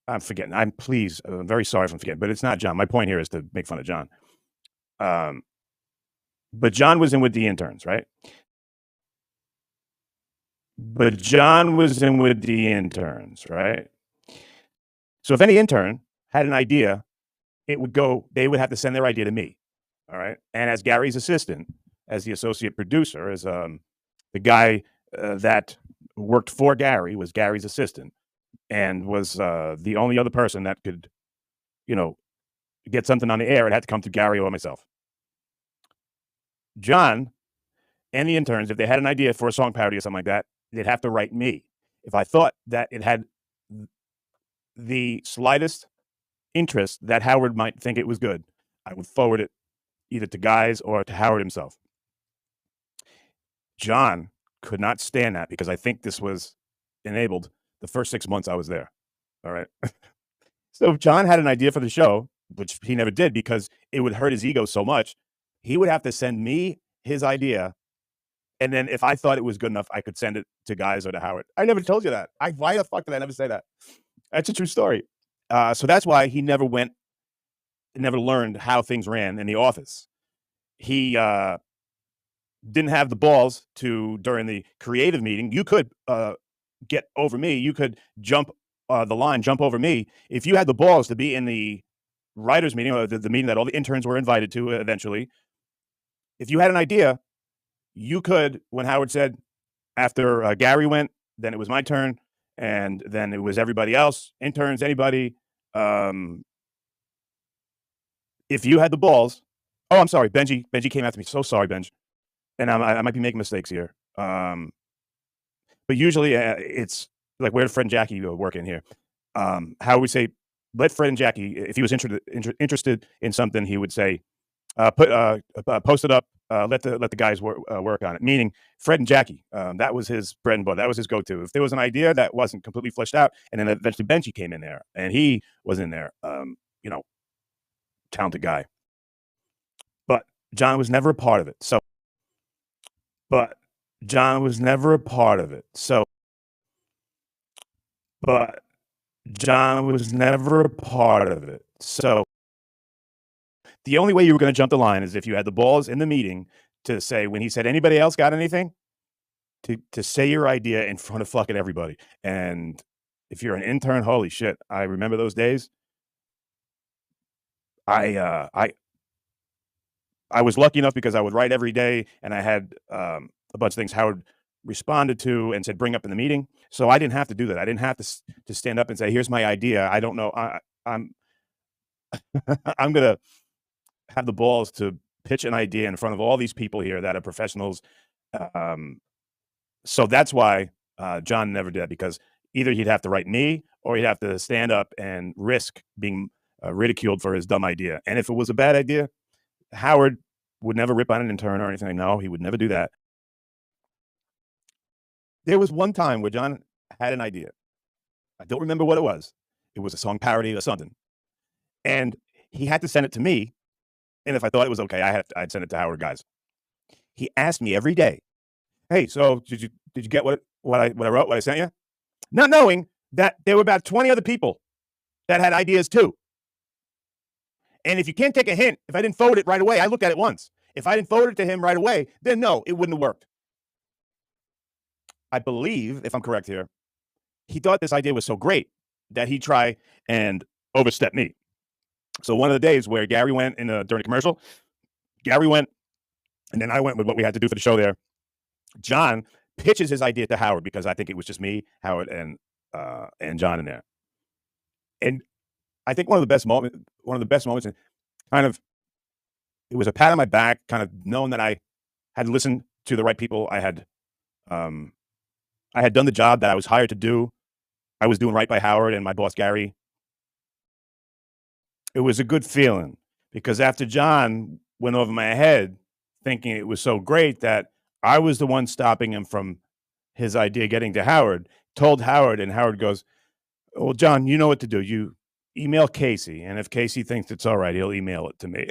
I'm forgetting. I'm very sorry if I'm forgetting, but it's not John. My point here is to make fun of John. Um, but John was in with the interns, right? But John was in with the interns, right? So if any intern had an idea, they would have to send their idea to me. All right. And as Gary's assistant, as the associate producer, as the guy that worked for Gary was Gary's assistant and was the only other person that could, you know, get something on the air. It had to come through Gary or myself. John and the interns, if they had an idea for a song parody or something like that, they'd have to write me. If I thought that it had the slightest interest that Howard might think it was good, I would forward it either to Guys or to Howard himself. John could not stand that because I think this was enabled the first 6 months I was there. All right. So if John had an idea for the show, which he never did because it would hurt his ego so much, he would have to send me his idea. And then if I thought it was good enough, I could send it to Guys or to Howard. I never told you that. Why the fuck did I never say that? That's a true story. So that's why he never learned how things ran in the office. He didn't have the balls to, during the creative meeting, you could get over me. You could jump jump over me. If you had the balls to be in the writers meeting or the meeting that all the interns were invited to eventually, if you had an idea, you could, when Howard said, after Gary went, then it was my turn, and then it was everybody else, interns, anybody. If you had the balls, oh, I'm sorry, Benji came after me. So sorry, Benji. And I might be making mistakes here. But usually it's like where did Fred and Jackie work in here? How would we say, let Fred and Jackie, if he was interested in something, he would say, post it up, let the guys work on it. Meaning Fred and Jackie, that was his bread and butter. That was his go-to. If there was an idea that wasn't completely fleshed out, and then eventually Benji came in there, and he was in there, talented guy. But John was never a part of it. But John was never a part of it. But John was never a part of it. So the only way you were going to jump the line is if you had the balls in the meeting to say, when he said, anybody else got anything? To say your idea in front of fucking everybody. And if you're an intern, holy shit, I remember those days. I was lucky enough because I would write every day, and I had a bunch of things Howard responded to and said bring up in the meeting. So I didn't have to do that. I didn't have to stand up and say, here's my idea. I don't know. I'm I'm gonna have the balls to pitch an idea in front of all these people here that are professionals. So that's why John never did that, because either he'd have to write me or he'd have to stand up and risk being ridiculed for his dumb idea. And if it was a bad idea, Howard would never rip on an intern or anything. No, he would never do that. There was one time where John had an idea. I don't remember what it was. It was a song parody or something. And he had to send it to me. And if I thought it was okay, I'd send it to Howard Guys. He asked me every day, hey, so did you get what I wrote, what I sent you? Not knowing that there were about 20 other people that had ideas too. And if you can't take a hint, if I didn't forward it right away, I looked at it once. If I didn't forward it to him right away, then no, it wouldn't have worked. I believe, if I'm correct here, he thought this idea was so great that he'd try and overstep me. So one of the days where Gary went during the commercial, Gary went, and then I went with what we had to do for the show there. John pitches his idea to Howard because I think it was just me, Howard, and John in there. And I think one of the best moments, and kind of, it was a pat on my back, kind of knowing that I had listened to the right people. I had done the job that I was hired to do. I was doing right by Howard and my boss, Gary. It was a good feeling because after John went over my head thinking it was so great that I was the one stopping him from his idea getting to Howard, told Howard, and Howard goes, well, John, you know what to do. You email Casey, and if Casey thinks it's all right, he'll email it to me.